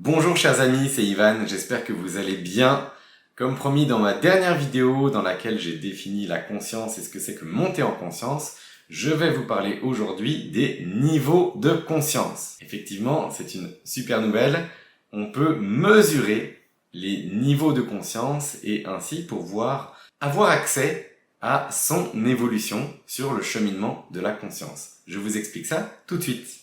Bonjour chers amis, c'est Ivan, j'espère que vous allez bien. Comme promis dans ma dernière vidéo dans laquelle j'ai défini la conscience et ce que c'est que monter en conscience, je vais vous parler aujourd'hui des niveaux de conscience. Effectivement, c'est une super nouvelle, on peut mesurer les niveaux de conscience et ainsi pouvoir avoir accès à son évolution sur le cheminement de la conscience. Je vous explique ça tout de suite.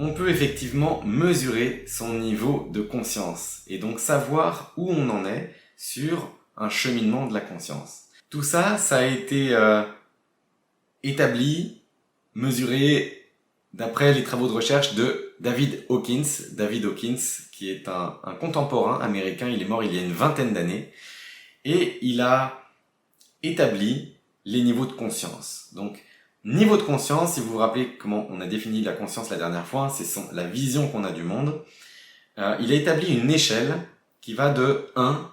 On peut effectivement mesurer son niveau de conscience et donc savoir où on en est sur un cheminement de la conscience. Tout ça, ça a été établi, mesuré d'après les travaux de recherche de David Hawkins. David Hawkins, qui est un contemporain américain, il est mort il y a une vingtaine d'années, et il a établi les niveaux de conscience. Donc, niveau de conscience, si vous vous rappelez comment on a défini la conscience la dernière fois, c'est la vision qu'on a du monde. Il a établi une échelle qui va de 1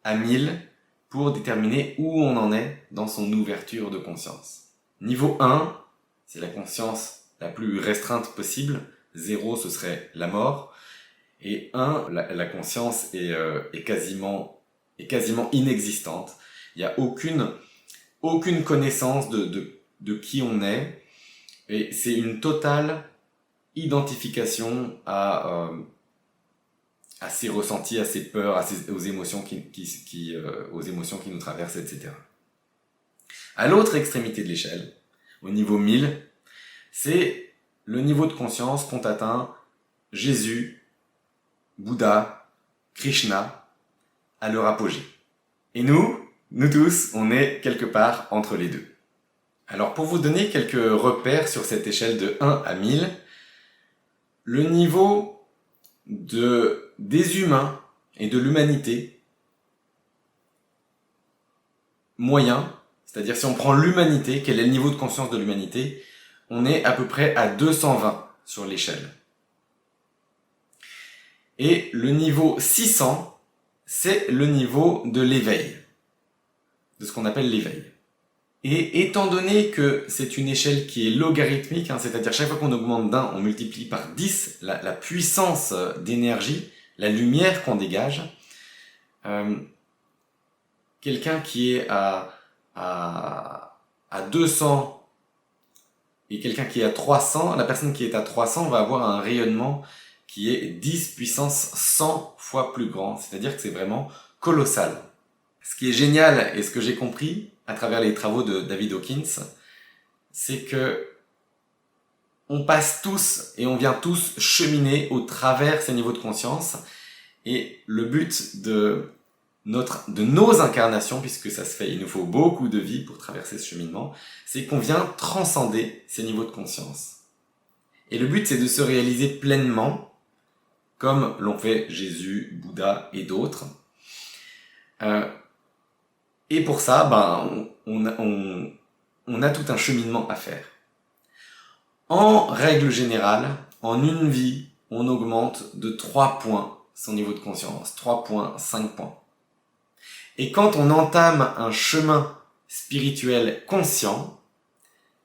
à 1000 pour déterminer où on en est dans son ouverture de conscience. Niveau 1, c'est la conscience la plus restreinte possible. 0, ce serait la mort. Et 1, la conscience est quasiment inexistante. Il n'y a aucune connaissance de qui on est, et c'est une totale identification à ses ressentis, à ses peurs, aux émotions aux émotions qui nous traversent, etc. À l'autre extrémité de l'échelle, au niveau 1000, c'est le niveau de conscience qu'ont atteint Jésus, Bouddha, Krishna, à leur apogée. Et nous tous, on est quelque part entre les deux. Alors pour vous donner quelques repères sur cette échelle de 1 à 1000, le niveau des humains et de l'humanité moyen, c'est-à-dire si on prend l'humanité, quel est le niveau de conscience de l'humanité, on est à peu près à 220 sur l'échelle. Et le niveau 600, c'est le niveau de l'éveil, de ce qu'on appelle l'éveil. Et étant donné que c'est une échelle qui est logarithmique, c'est-à-dire chaque fois qu'on augmente d'1, on multiplie par 10 la puissance d'énergie, la lumière qu'on dégage, quelqu'un qui est à 200 et quelqu'un qui est à 300, la personne qui est à 300 va avoir un rayonnement qui est 10 puissance 100 fois plus grand, c'est-à-dire que c'est vraiment colossal. Ce qui est génial et ce que j'ai compris à travers les travaux de David Hawkins, c'est que on passe tous et on vient tous cheminer au travers ces niveaux de conscience, et le but de nos incarnations, puisque ça se fait, il nous faut beaucoup de vie pour traverser ce cheminement, c'est qu'on vient transcender ces niveaux de conscience. Et le but, c'est de se réaliser pleinement, comme l'ont fait Jésus, Bouddha et d'autres. Et pour ça, on a tout un cheminement à faire. En règle générale, en une vie, on augmente de 3 points son niveau de conscience, 3 points, 5 points. Et quand on entame un chemin spirituel conscient,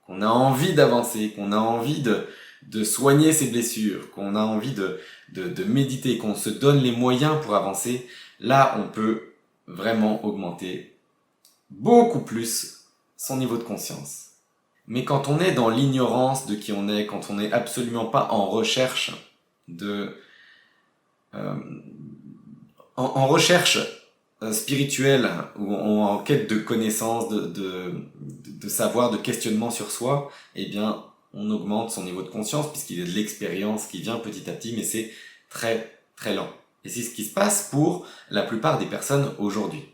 qu'on a envie d'avancer, qu'on a envie de soigner ses blessures, qu'on a envie de méditer, qu'on se donne les moyens pour avancer, là on peut vraiment augmenter beaucoup plus son niveau de conscience. Mais quand on est dans l'ignorance de qui on est, quand on n'est absolument pas en recherche en recherche spirituelle ou en quête de connaissance, de savoir, de questionnement sur soi, eh bien on augmente son niveau de conscience puisqu'il y a de l'expérience qui vient petit à petit, mais c'est très très lent. Et c'est ce qui se passe pour la plupart des personnes aujourd'hui.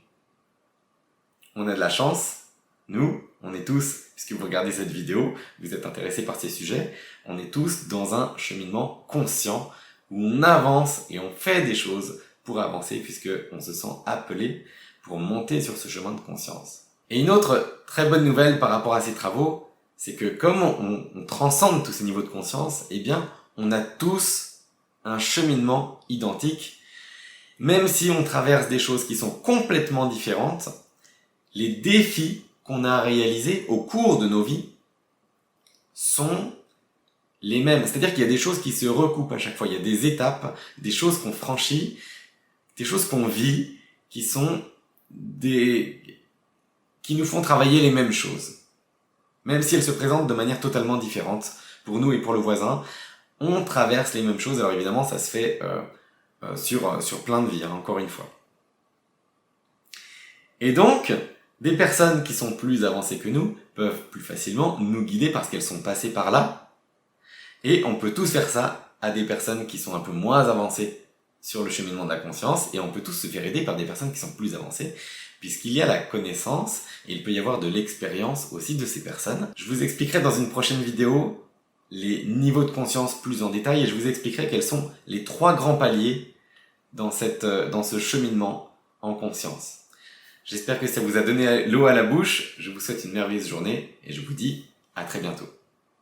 On a de la chance, nous, on est tous, puisque vous regardez cette vidéo, vous êtes intéressés par ces sujets, on est tous dans un cheminement conscient où on avance et on fait des choses pour avancer puisque on se sent appelé pour monter sur ce chemin de conscience. Et une autre très bonne nouvelle par rapport à ces travaux, c'est que comme on transcende tous ces niveaux de conscience, eh bien, on a tous un cheminement identique. Même si on traverse des choses qui sont complètement différentes, les défis qu'on a à réaliser au cours de nos vies sont les mêmes. C'est-à-dire qu'il y a des choses qui se recoupent à chaque fois. Il y a des étapes, des choses qu'on franchit, des choses qu'on vit, qui nous font travailler les mêmes choses. Même si elles se présentent de manière totalement différente pour nous et pour le voisin, on traverse les mêmes choses. Alors évidemment, ça se fait sur plein de vies, hein, encore une fois. Et donc, des personnes qui sont plus avancées que nous peuvent plus facilement nous guider parce qu'elles sont passées par là. Et on peut tous faire ça à des personnes qui sont un peu moins avancées sur le cheminement de la conscience, et on peut tous se faire aider par des personnes qui sont plus avancées, puisqu'il y a la connaissance, et il peut y avoir de l'expérience aussi de ces personnes. Je vous expliquerai dans une prochaine vidéo les niveaux de conscience plus en détail, et je vous expliquerai quels sont les 3 grands paliers dans ce cheminement en conscience. J'espère que ça vous a donné l'eau à la bouche, je vous souhaite une merveilleuse journée, et je vous dis à très bientôt.